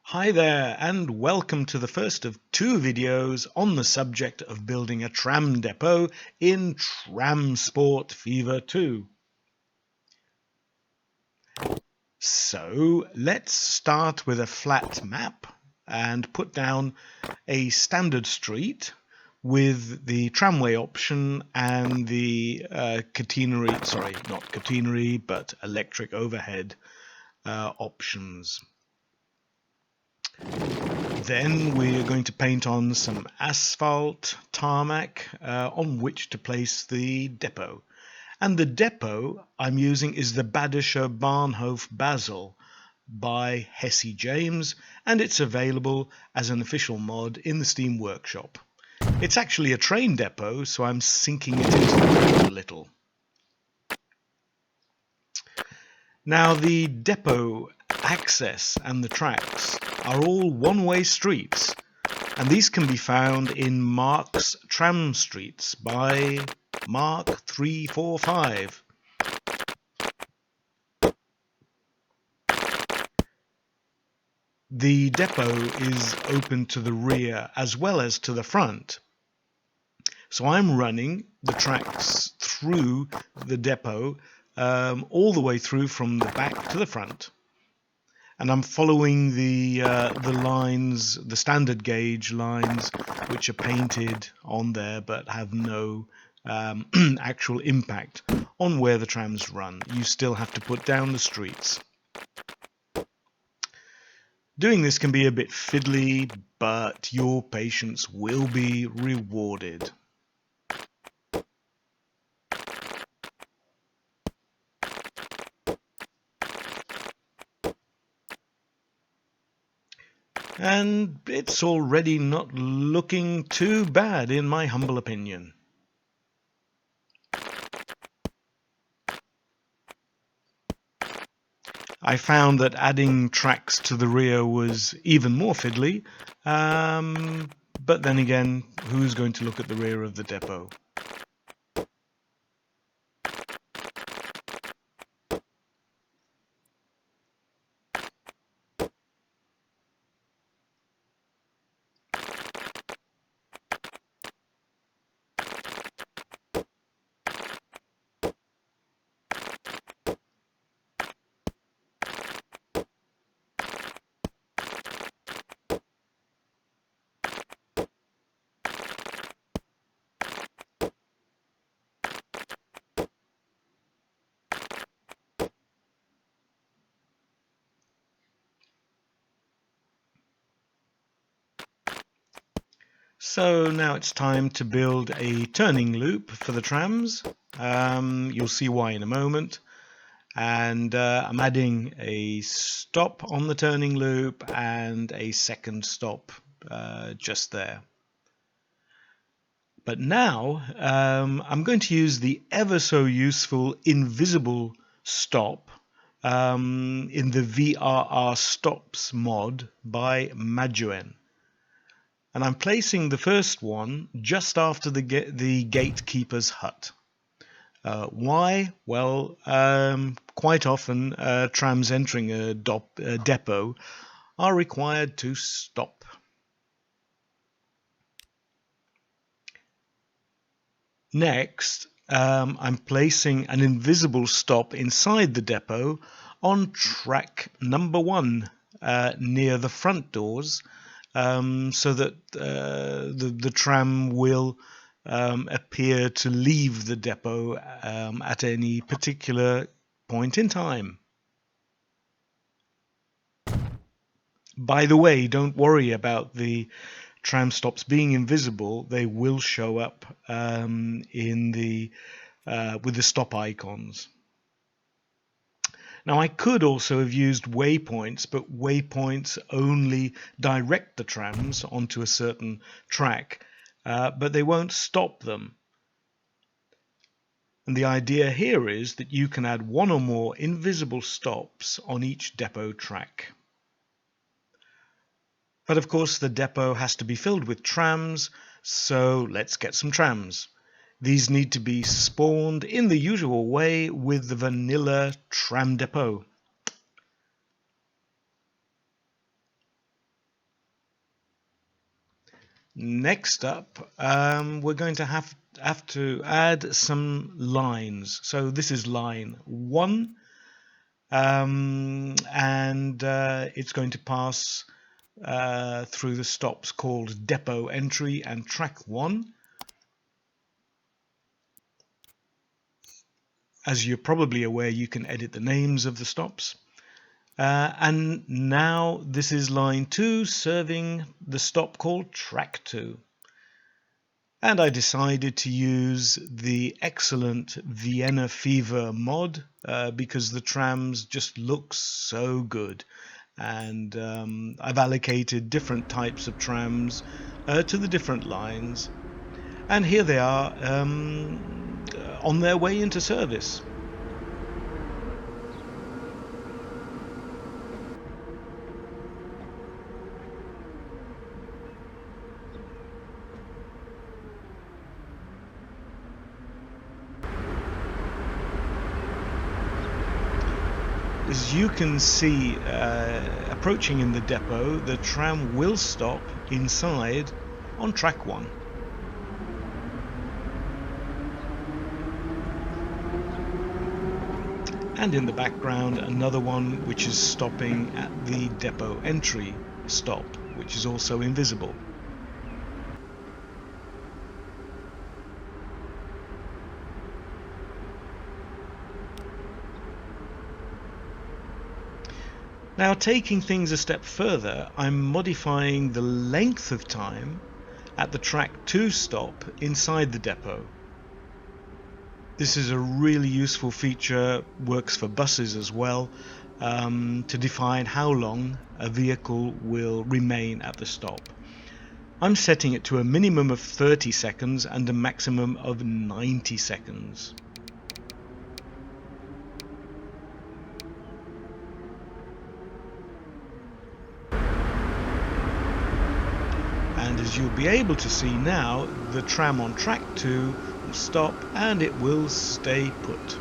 Hi there, and welcome to the first of two videos on the subject of building a tram depot in Tram Fever 2. So let's start with a flat map and put down a standard street with the tramway option and the electric overhead options. Then we're going to paint on some asphalt tarmac on which to place the depot. And the depot I'm using is the Badischer Bahnhof Basel by Hesse James, and it's available as an official mod in the Steam Workshop. It's actually a train depot, so I'm sinking it into the ground a little. Now the depot access and the tracks are all one-way streets, and these can be found in Marc's Tram Streets by Marc 345. The depot is open to the rear as well as to the front. So I'm running the tracks through the depot all the way through from the back to the front. And I'm following the lines, the standard gauge lines, which are painted on there but have no actual impact on where the trams run. You still have to put down the streets. Doing this can be a bit fiddly, but your patience will be rewarded. And it's already not looking too bad in my humble opinion. I found that adding tracks to the rear was even more fiddly, but then again, who's going to look at the rear of the depot? So now it's time to build a turning loop for the trams. You'll see why in a moment. And I'm adding a stop on the turning loop and a second stop just there. But now I'm going to use the ever so useful invisible stop in the VRR Stops mod by Majuen. And I'm placing the first one just after the gatekeeper's hut. Why? Well, quite often trams entering a depot are required to stop. Next, I'm placing an invisible stop inside the depot on track number 1 near the front doors, so that the tram will appear to leave the depot at any particular point in time. By the way, don't worry about the tram stops being invisible. They will show up in the with the stop icons. Now I could also have used waypoints, but waypoints only direct the trams onto a certain track, but they won't stop them. And the idea here is that you can add one or more invisible stops on each depot track. But of course the depot has to be filled with trams, so let's get some trams. These need to be spawned in the usual way with the vanilla tram depot. Next up, we're going to have to add some lines. So this is line 1, and it's going to pass through the stops called depot entry and track 1. As you're probably aware, you can edit the names of the stops. And now this is line 2 serving the stop called track 2. And I decided to use the excellent Vienna Fever mod because the trams just look so good. And I've allocated different types of trams to the different lines. And here they are on their way into service. As you can see, approaching in the depot, the tram will stop inside on track 1. And in the background, another one which is stopping at the depot entry stop, which is also invisible. Now, taking things a step further, I'm modifying the length of time at the track 2 stop inside the depot. This is a really useful feature, works for buses as well, to define how long a vehicle will remain at the stop. I'm setting it to a minimum of 30 seconds and a maximum of 90 seconds. And as you'll be able to see now, the tram on track 2 will stop and it will stay put.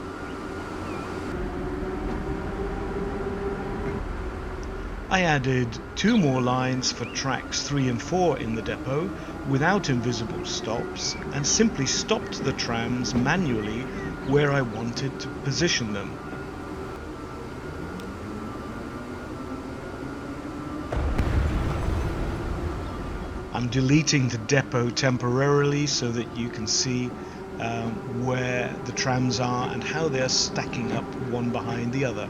I added 2 more lines for tracks 3 and 4 in the depot without invisible stops and simply stopped the trams manually where I wanted to position them. I'm deleting the depot temporarily so that you can see where the trams are and how they're stacking up one behind the other.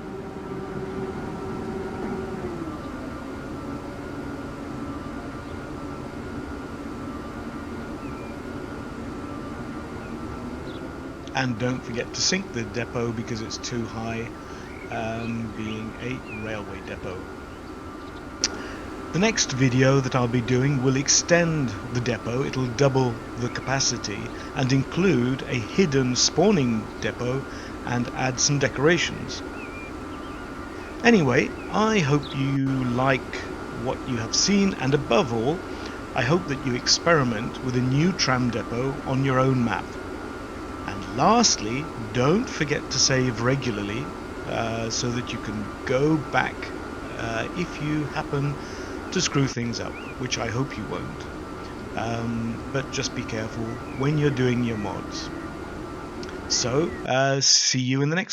And don't forget to sync the depot because it's too high, being a railway depot. The next video that I'll be doing will extend the depot. It'll double the capacity and include a hidden spawning depot and add some decorations. Anyway, I hope you like what you have seen, and above all, I hope that you experiment with a new tram depot on your own map. And lastly, don't forget to save regularly so that you can go back if you happen to screw things up, which I hope you won't. But just be careful when you're doing your mods. So, see you in the next